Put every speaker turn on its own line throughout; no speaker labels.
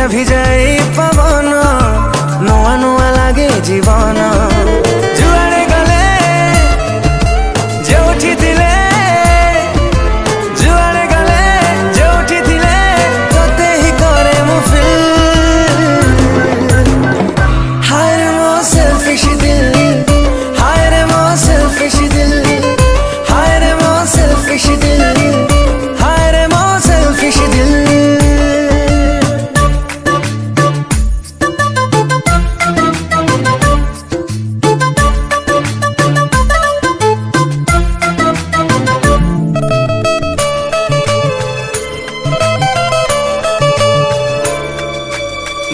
ଭିଜା ଭିଜା ଏଇ ପବନ ନୂଆ ନୂଆ ଲାଗେ ଜୀବନ ଯୁଆଡ଼େ ଗଲେ ଯୋଉଠି ଥିଲେ ଯୁଆଡ଼େ ଗଲେ ଯୋଉଠି ଥିଲେ ତତେ ହିଁ କରେ ମୁଁ ଫିଲ୍ ହାୟ ରେ ମୋ ସେଲଫିଶ ଦିଲ୍ ହାୟ ରେ ମୋ ସେଲଫିଶ ଦିଲ୍ ହାୟ ରେ ମୋ ସେଲଫିଶ ଦିଲ୍ ହାୟ ରେ ମୋ ସେଲଫିଶ ଦିଲ୍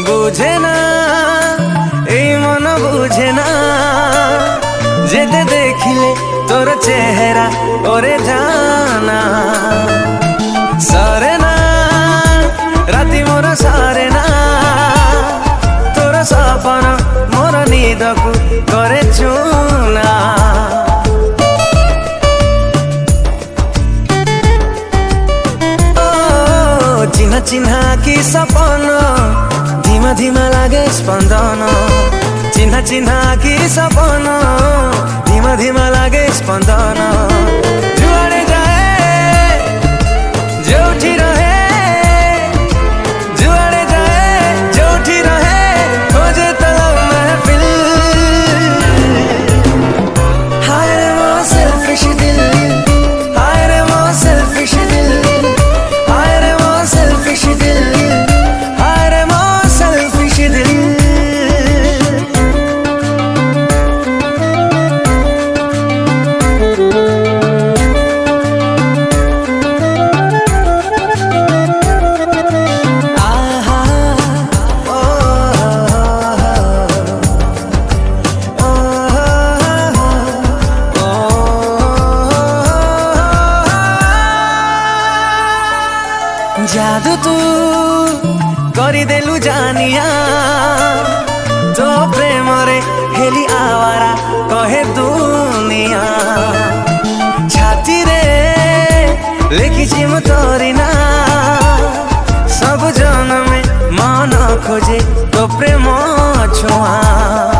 बुझे ना ए मन बुझे ना जेते देखिले तोर चेहरा ओरे जाना सरे ना राति मोर सारे ना तोर सपन मोर नींद को करे चुना चिन्हा चिन्हा की सपन धीमा धीमा लागे स्पंदन चिन्हा चिन्हा की सपन धीमा धीमा लागे स्पंदन जुआड़े जाए जोठी रहे जुआड़े जाए जोठी रहे खोजे तलब महफिल हाय रे वो सेल्फिश दिल हाय रे वो सेल्फिश दिल हाय रे वो सेल्फिश दिल जादू तू करिदेलु जानिया तो प्रेम रे हेली आवारा कहे दुनिया छाती रे लिखिछि मु तोरी ना सब जन में मन खोजे तो प्रेम छुआ